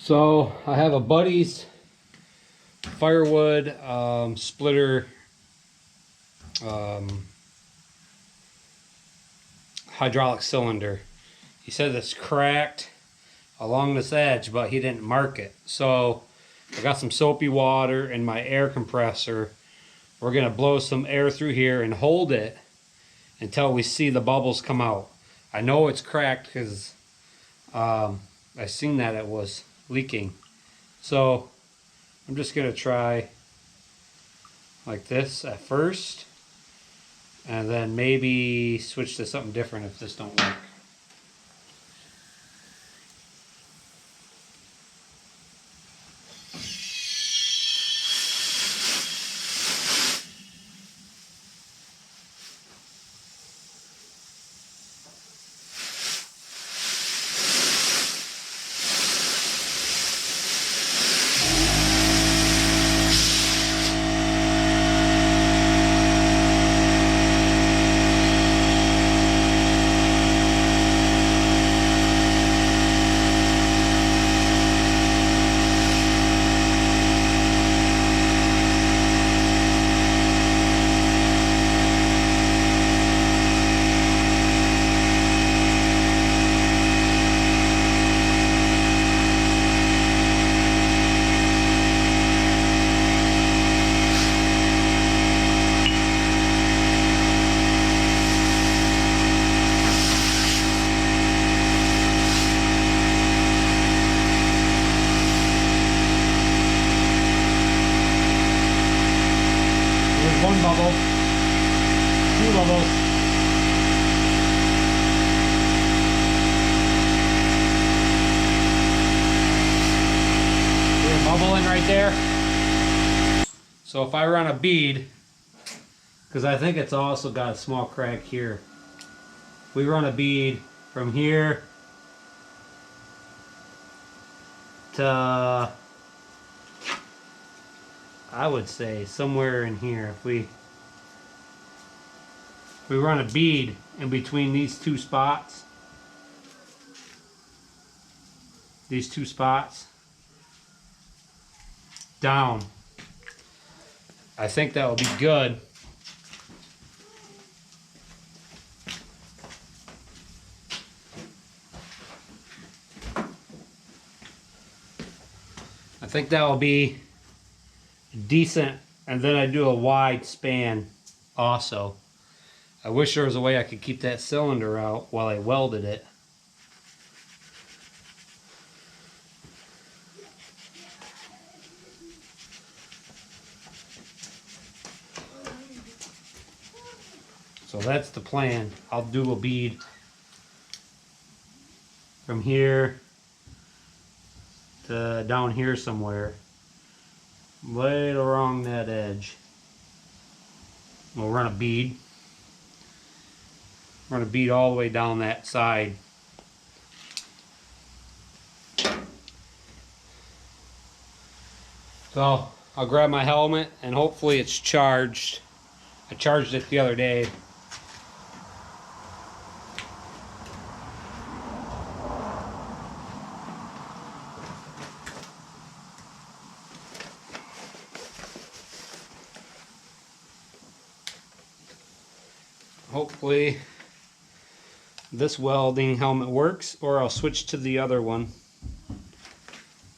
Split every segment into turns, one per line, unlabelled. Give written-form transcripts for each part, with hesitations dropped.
So I have a buddy's firewood splitter hydraulic cylinder. He said it's cracked along this edge, but he didn't mark it. So I got some soapy water and my air compressor. We're gonna blow some air through here and hold it until we see the bubbles come out. I know it's cracked because I seen that it was leaking. So I'm just gonna try like this at first, and then maybe switch to something different if this don't work. One bubble, two bubbles. There's a bubble in right there. So if I run a bead, because I think it's also got a small crack here. We run a bead from here to, I would say somewhere in here. If we run a bead in between these two spots, down, I think that will be good. I think that will be decent, and then I do a wide span also. I wish there was a way I could keep that cylinder out while I welded it. So that's the plan. I'll do a bead from here to down here somewhere, right along that edge. We'll run a bead. Run a bead all the way down that side. So I'll grab my helmet and hopefully it's charged. I charged it the other day. Hopefully this welding helmet works, or I'll switch to the other one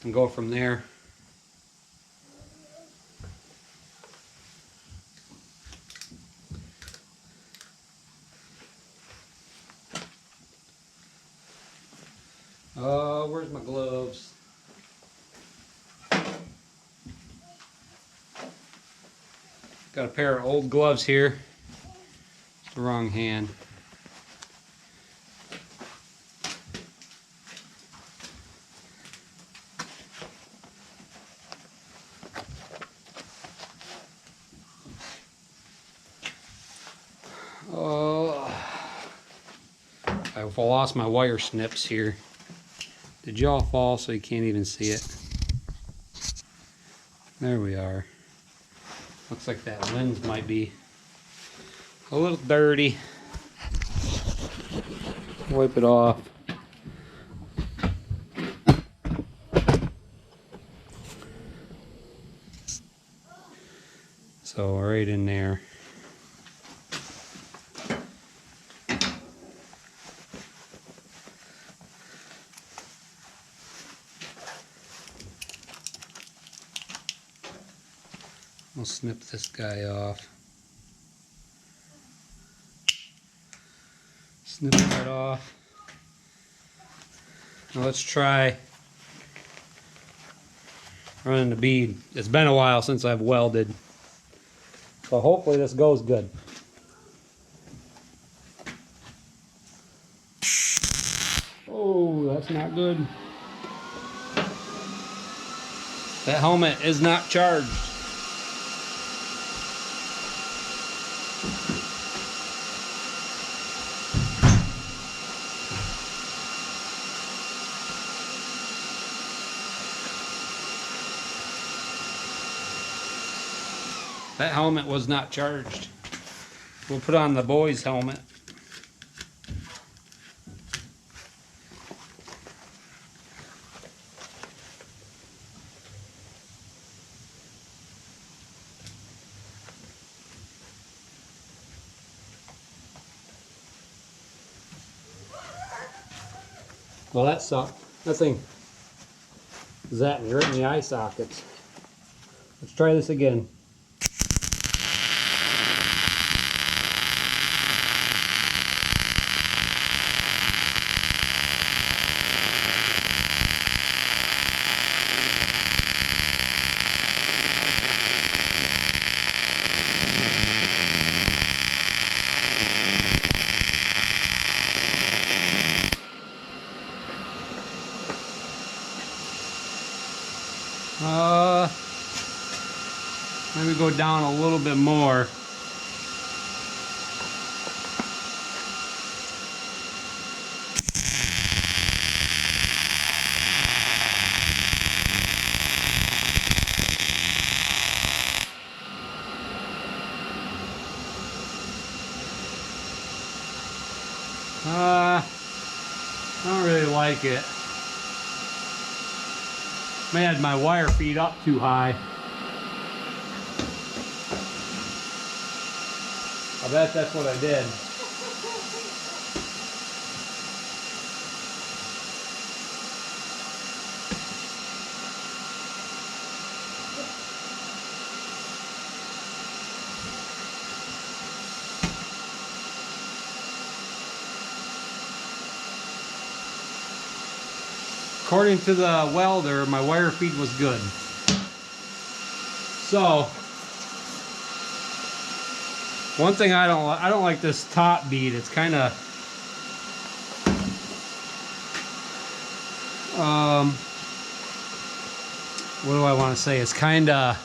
and go from there. Where's my gloves? Got a pair of old gloves here. It's the wrong hand. I've lost my wire snips here. The jaw fall so you can't even see it. There we are. Looks like that lens might be a little dirty. Wipe it off. So right in there. We'll snip this guy off. Snip that off. Now let's try running the bead. It's been a while since I've welded, so hopefully this goes good. Oh, that's not good. That helmet is not charged. That helmet was not charged. We'll put on the boy's helmet. Well, that sucked. That thing zapped me right in the eye sockets. Let's try this again. Maybe go down a little bit more. I don't really like it. May have my wire feed up too high. I bet that's what I did. According to the welder, my wire feed was good. So, one thing I don't like this top bead. It's kind of what do I want to say? It's kind of,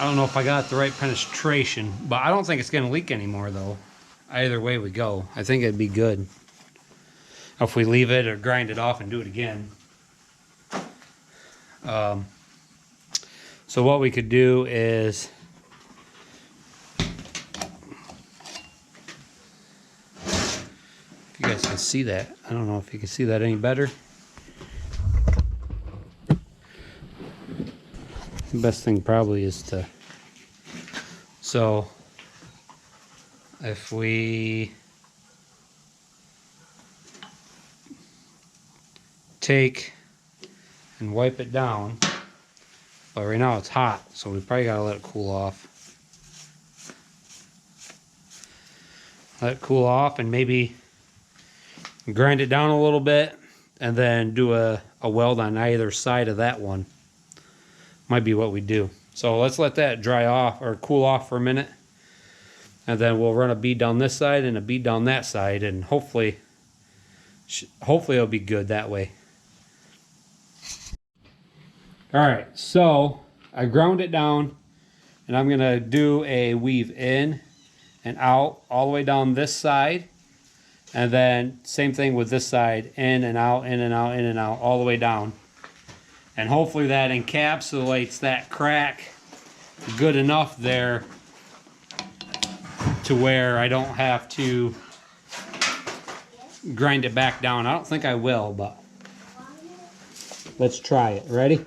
I don't know if I got the right penetration, but I don't think it's going to leak anymore though. Either way we go, I think it'd be good if we leave it or grind it off and do it again. So what we could do is if you guys can see that, I don't know if you can see that any better. The best thing probably is to, so if we take and wipe it down, but right now it's hot, so we probably gotta let it cool off. Let it cool off and maybe grind it down a little bit and then do a weld on either side of that one. Might be what we do. So let's let that dry off or cool off for a minute, and then we'll run a bead down this side and a bead down that side, and hopefully it'll be good that way. Alright, so I ground it down, and I'm gonna do a weave in and out all the way down this side, and then same thing with this side, in and out, in and out, in and out, all the way down. And hopefully that encapsulates that crack good enough there to where I don't have to grind it back down. I don't think I will, but let's try it. Ready?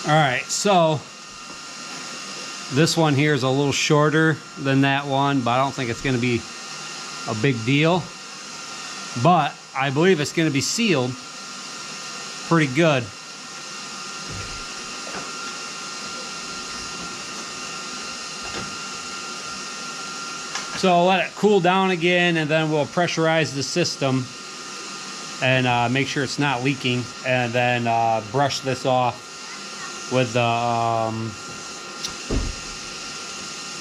All right, so this one here is a little shorter than that one, but I don't think it's going to be a big deal. But I believe it's going to be sealed pretty good. So let it cool down again, and then we'll pressurize the system and make sure it's not leaking, and then brush this off with the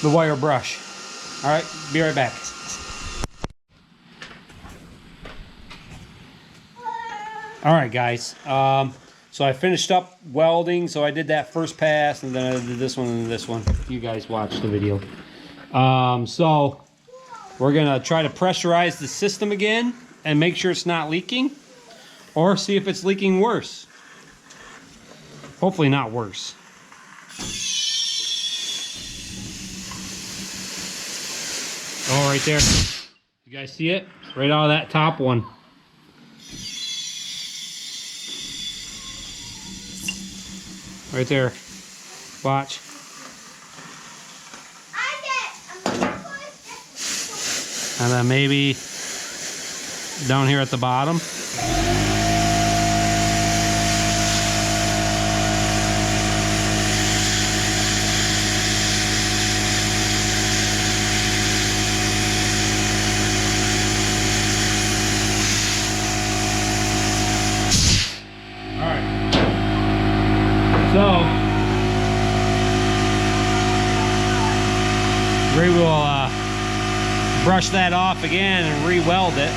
wire brush. All right, be right back. All right, guys. So I finished up welding. So I did that first pass, and then I did this one and this one. You guys watched the video. So we're gonna try to pressurize the system again and make sure it's not leaking, or see if it's leaking worse. Hopefully not worse. Oh, right there. You guys see it? Right out of that top one. Right there. Watch. And then maybe down here at the bottom. So we will brush that off again and re-weld it.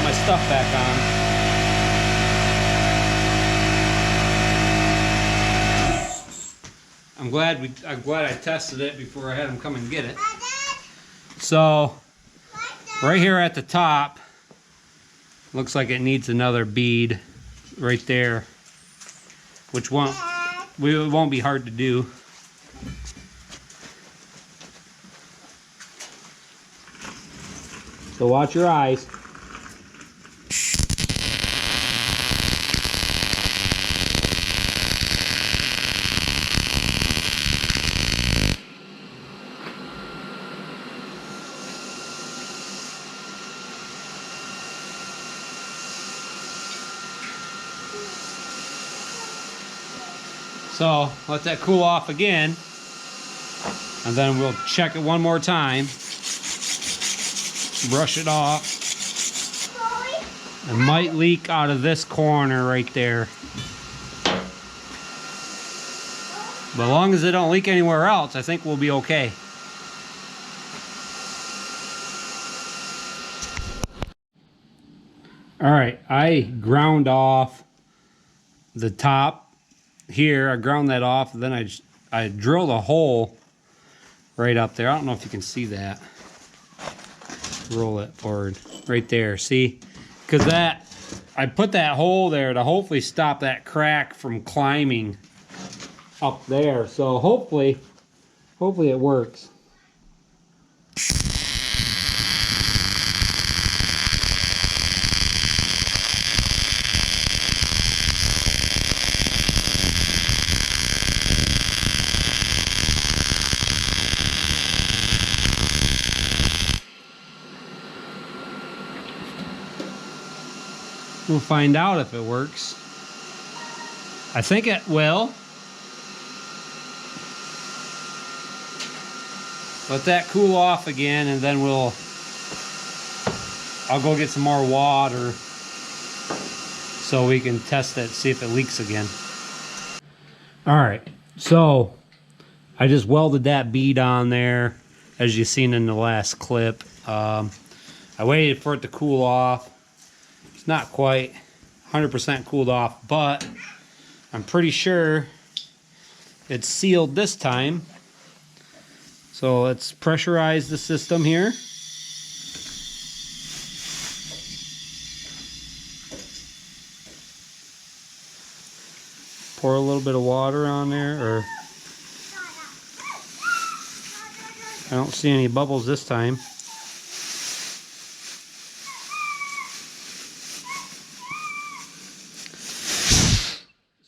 My stuff back on. I'm glad I tested it before I had him come and get it. So right here at the top, looks like it needs another bead right there, which won't be hard to do. So watch your eyes. So let that cool off again, and then we'll check it one more time, brush it off. It might leak out of this corner right there, but as long as it don't leak anywhere else, I think we'll be okay. All right, I ground off the top here. I ground that off, and then I drilled a hole right up there. I don't know if you can see that. Roll it forward. Right there, see? Because I put that hole there to hopefully stop that crack from climbing up there. So hopefully it works. We'll find out if it works. I think it will. Let that cool off again, and then I'll go get some more water so we can test it, see if it leaks again. All right, so I just welded that bead on there, as you've seen in the last clip. I waited for it to cool off. It's not quite 100% cooled off, but I'm pretty sure it's sealed this time. So let's pressurize the system here. Pour a little bit of water on there, or I don't see any bubbles this time.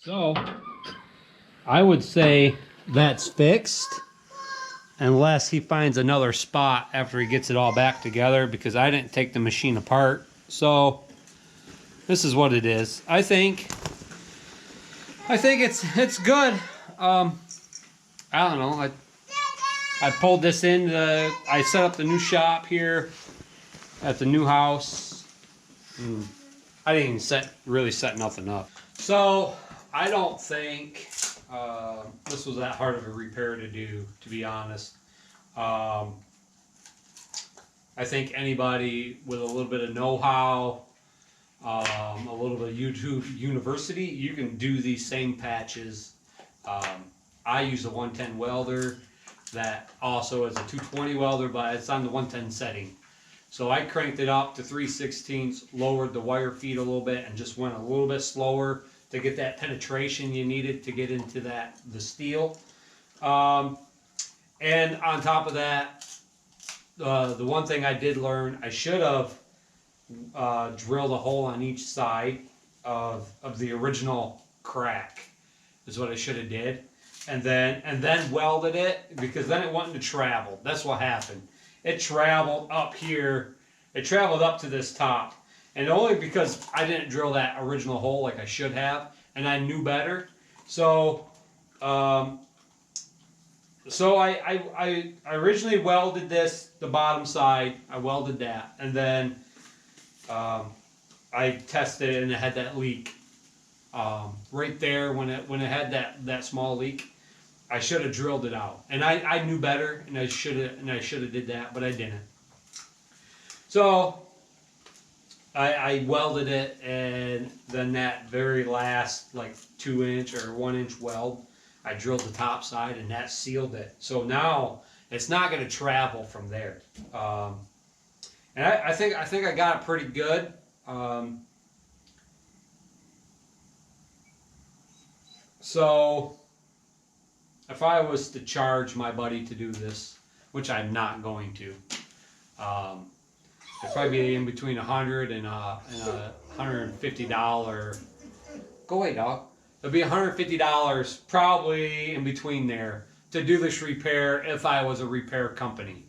So I would say that's fixed, unless he finds another spot after he gets it all back together, because I didn't take the machine apart. So this is what it is. I think it's good. I don't know. I pulled this in. I set up the new shop here at the new house. I didn't even really set nothing up. So I don't think this was that hard of a repair to do, to be honest. I think anybody with a little bit of know-how, a little bit of YouTube university, you can do these same patches. I use a 110 welder that also is a 220 welder, but it's on the 110 setting. So I cranked it up to 3/16, lowered the wire feed a little bit, and just went a little bit slower to get that penetration you needed to get into the steel. And on top of that, the one thing I did learn, I should have drilled a hole on each side of the original crack, is what I should have did, and then welded it, because then it wanted to travel. That's what happened. It traveled up here. It traveled up to this top. And only because I didn't drill that original hole like I should have, and I knew better. So, I originally welded this, the bottom side. I welded that, and then I tested it, and it had that leak right there. When it had that small leak, I should have drilled it out, and I knew better, and I should have did that, but I didn't. So I welded it, and then that very last like 2-inch or 1-inch weld, I drilled the top side, and that sealed it. So now it's not going to travel from there. And I think I got it pretty good. So if I was to charge my buddy to do this, which I'm not going to, it'd probably be in between $100 and $150. Go away, dog. It'd be $150 probably in between there to do this repair if I was a repair company.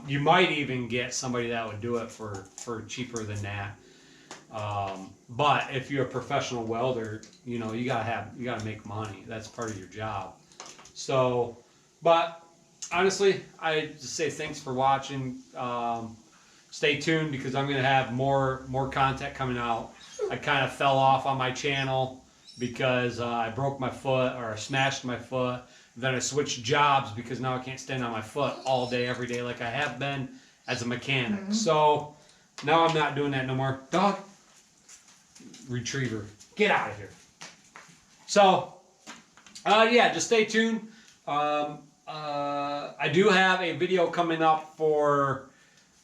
You might even get somebody that would do it for cheaper than that. But if you're a professional welder, you know, you gotta make money. That's part of your job. So, but honestly, I just say thanks for watching. Stay tuned, because I'm gonna have more content coming out. I kind of fell off on my channel because I broke my foot, or I smashed my foot. Then I switched jobs because now I can't stand on my foot all day, every day like I have been as a mechanic. So now I'm not doing that no more. Dog, retriever, get out of here. So yeah, just stay tuned. I do have a video coming up for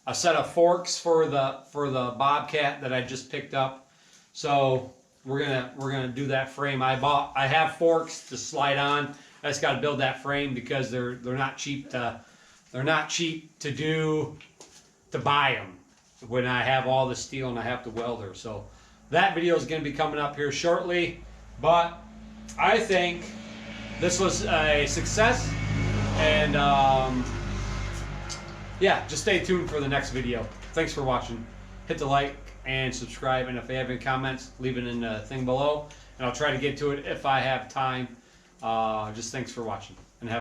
a set of forks for the Bobcat that I just picked up. So we're gonna do that frame. I have forks to slide on. I just got to build that frame, because they're not cheap to buy them when I have all the steel and I have to weld her. So that video is going to be coming up here shortly. But I think this was a success, and yeah, just stay tuned for the next video. Thanks for watching. Hit the like and subscribe, and if you have any comments, leave it in the thing below, and I'll try to get to it if I have time. Just thanks for watching.